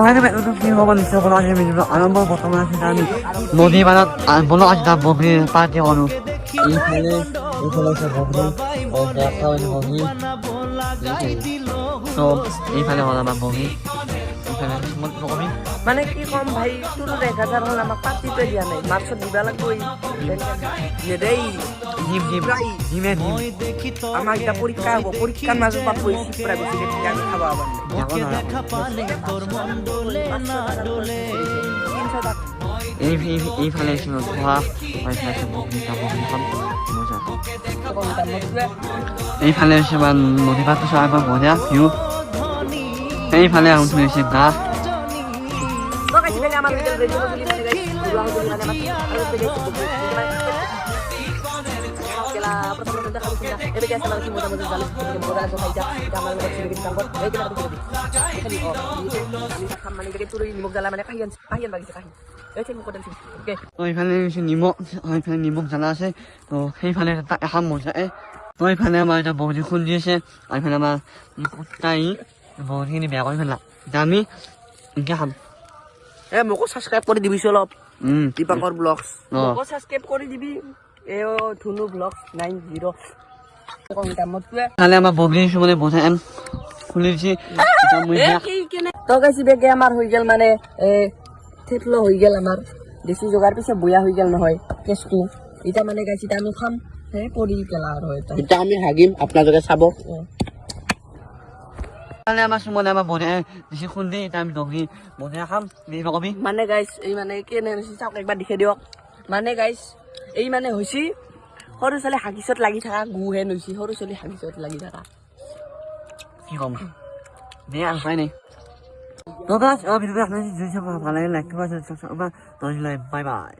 하이드맨 우드피고만 있어보라 하시면 아름다운 버튼을 하시다니 너디마다 몰라가시다 버블 빠지 어느 이 판에 이걸로서 버블 대학가오는 버블 이 판에 원하만 버블 이 판에 버블 মানে কি কম ভাই তোর 1000 হল আমাক পাতি তো দিয়া নাই মাছ দিবা লাগবো নেদেই জিমে জিম আমার এটা পরীক্ষা হবো পরীক্ষার মাঝে পাবো এই শিপরা বেশি দেখি আমি খাওয়া আবার 이 판에 있으면 좋아 와이파이에서 먹는다 먹는 뭐자 이 판에 있으면 모티바토 샤이바 뭐냐 뷰 이 판에 아무튼 있으면 나 তো গাইস দেখে আমার ভিডিও রেডি করে দিবেন গাইস পুরো ভিডিও মানে আমার আর দেখে কেলা প্রথম কথা খাবো কিনা এবে কেসা লাগি মোটামুটি জানো মোরা তো খাইতা এটা আমার কাছে রেডি কাম কর এই কেলা তো রেডি খালি ও আমি খাম মানে দেখে পুরো নিমক জ্বালা মানে কাহিয়ান বাগিছে কাহি এই ঠিক মতো দিছি ওকে 이 판에 있으면 이 판에 니목 잘나세 또이 판에 딱한 모자 또 이 판에 말자 뭐지 군지세 이 판에 말 꽃다이 뭐 힘이 매고 이ፈል라 그다음에 이게 한 এ মোকো সাবস্ক্রাইব করে দিবি অলপ দীপঙ্কর ব্লগস মোকো সাবস্ক্রাইব করে দিবি এ ধুনু ব্লগস 90 কোনটা মতবে তাহলে আমার বগলি শুনে বোঝা এম খুলেছি এটা মই তো গাইস বেগে আমার হই গেল মানে থেতলো হই গেল আমার দেশি জোগার পিছে বয়া হই গেল নহয় কেসটু এটা মানে গাইস এটা আমি খাম হে পড়ি গেল আর হয় এটা আমি হাগিম আপনাদের চাবো তাহলে আমার সুমনে আমার বোঝা বেশি খুলতে এটা আমি দগি বোঝা খাম নি রকমি মানে গাইস এই মানে কেনে হইছি চাওক একবার দেখে দিওক মানে গাইস এই মানে হইছি সৰু চলি হাগিছত লাগি থাকা গুহে নইছি সৰু চলি হাগিছত লাগি থাকা কি কম নে আর পাই নাই তো গাছ ভিডিওটা আপনাদের যদি ভালো লাগে লাইক করবেন সাবস্ক্রাইব করবেন তাহলে বাই বাই